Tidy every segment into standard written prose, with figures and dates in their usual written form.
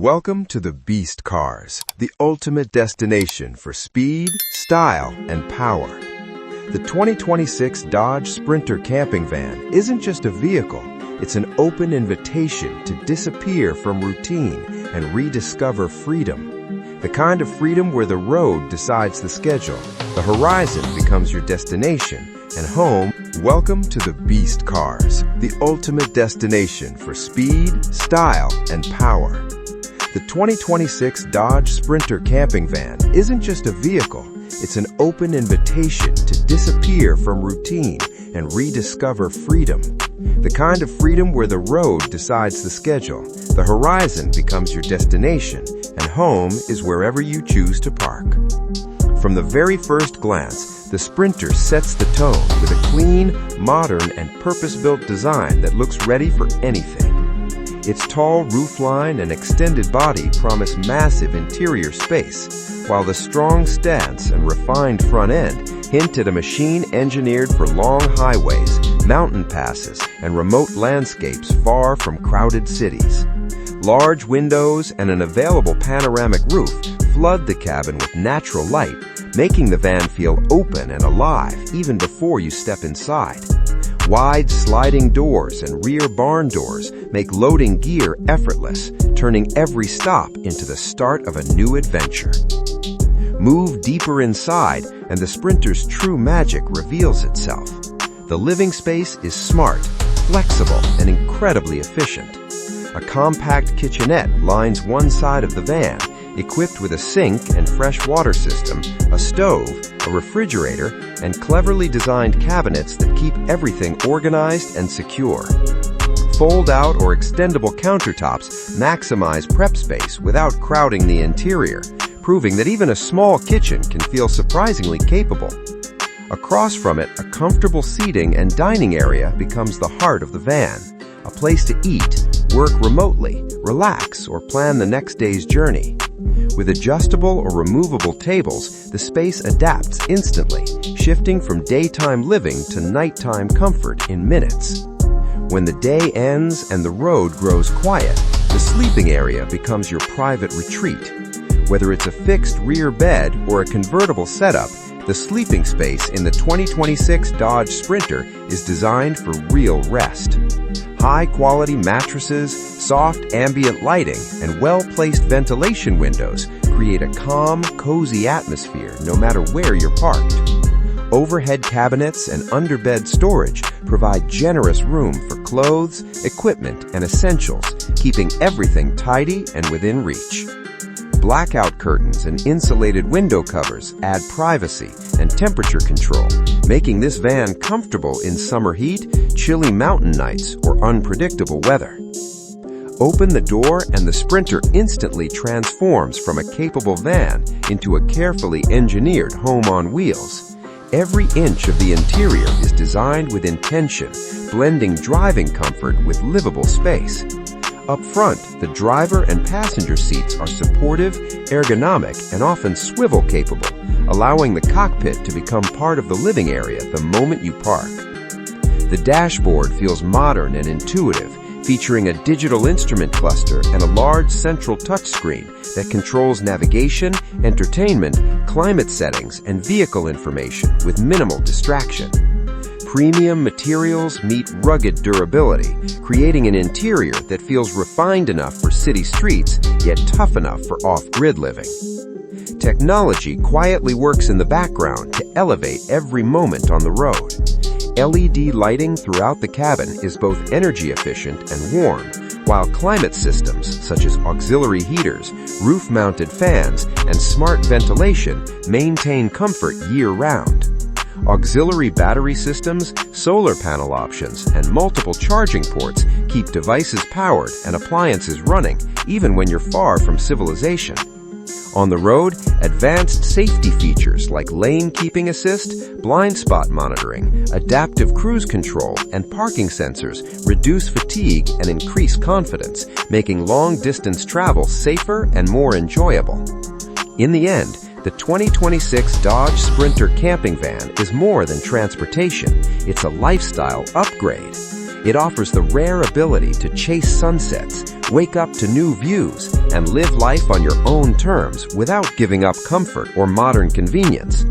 Welcome to the Beast Cars, the ultimate destination for speed, style, and power. The 2026 Dodge Sprinter camping van isn't just a vehicle, it's an open invitation to disappear from routine and rediscover freedom. The kind of freedom where the road decides the schedule, the horizon becomes your destination, and home. Welcome to the Beast Cars, the ultimate destination for speed, style, and power. The 2026 Dodge Sprinter camping van isn't just a vehicle, it's an open invitation to disappear from routine and rediscover freedom. The kind of freedom where the road decides the schedule, the horizon becomes your destination, and home is wherever you choose to park. From the very first glance, the Sprinter sets the tone with a clean, modern, and purpose-built design that looks ready for anything. Its tall roofline and extended body promise massive interior space, while the strong stance and refined front end hint at a machine engineered for long highways, mountain passes, and remote landscapes far from crowded cities. Large windows and an available panoramic roof flood the cabin with natural light, making the van feel open and alive even before you step inside. Wide sliding doors and rear barn doors make loading gear effortless, turning every stop into the start of a new adventure. Move deeper inside, and the Sprinter's true magic reveals itself. The living space is smart, flexible, and incredibly efficient. A compact kitchenette lines one side of the van, equipped with a sink and fresh water system, a stove, a refrigerator, and cleverly designed cabinets that keep everything organized and secure. Fold-out or extendable countertops maximize prep space without crowding the interior, proving that even a small kitchen can feel surprisingly capable. Across from it, a comfortable seating and dining area becomes the heart of the van, a place to eat, work remotely, relax, or plan the next day's journey. With adjustable or removable tables, the space adapts instantly, shifting from daytime living to nighttime comfort in minutes. When the day ends and the road grows quiet, the sleeping area becomes your private retreat. Whether it's a fixed rear bed or a convertible setup, the sleeping space in the 2026 Dodge Sprinter is designed for real rest. High-quality mattresses, soft ambient lighting, and well-placed ventilation windows create a calm, cozy atmosphere no matter where you're parked. Overhead cabinets and underbed storage provide generous room for clothes, equipment, and essentials, keeping everything tidy and within reach. Blackout curtains and insulated window covers add privacy and temperature control, making this van comfortable in summer heat, chilly mountain nights, or unpredictable weather. Open the door and the Sprinter instantly transforms from a capable van into a carefully engineered home on wheels. Every inch of the interior is designed with intention, blending driving comfort with livable space. Up front, the driver and passenger seats are supportive, ergonomic, and often swivel-capable, allowing the cockpit to become part of the living area the moment you park. The dashboard feels modern and intuitive, featuring a digital instrument cluster and a large central touchscreen that controls navigation, entertainment, climate settings, and vehicle information with minimal distraction. Premium materials meet rugged durability, creating an interior that feels refined enough for city streets, yet tough enough for off-grid living. Technology quietly works in the background to elevate every moment on the road. LED lighting throughout the cabin is both energy efficient and warm, while climate systems such as auxiliary heaters, roof-mounted fans, and smart ventilation maintain comfort year-round. Auxiliary battery systems, solar panel options, and multiple charging ports keep devices powered and appliances running, even when you're far from civilization. On the road, advanced safety features like lane keeping assist, blind spot monitoring, adaptive cruise control, and parking sensors reduce fatigue and increase confidence, making long-distance travel safer and more enjoyable. In the end, the 2026 Dodge Sprinter camping van is more than transportation, it's a lifestyle upgrade. It offers the rare ability to chase sunsets, Wake up to new views and live life on your own terms without giving up comfort or modern convenience.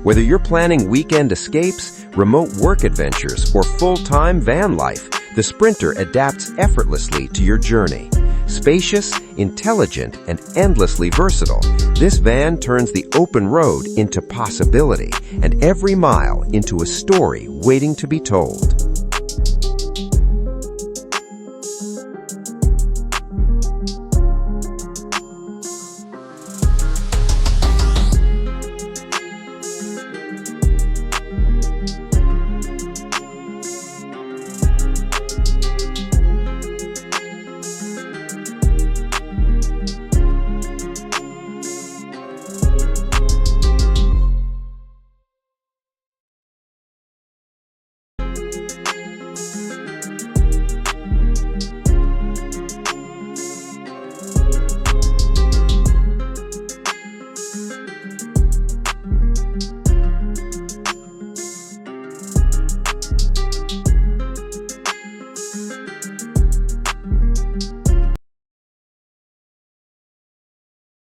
Whether you're planning weekend escapes, remote work adventures, or full-time van life, the Sprinter adapts effortlessly to your journey. Spacious, intelligent, and endlessly versatile, this van turns the open road into possibility and every mile into a story waiting to be told.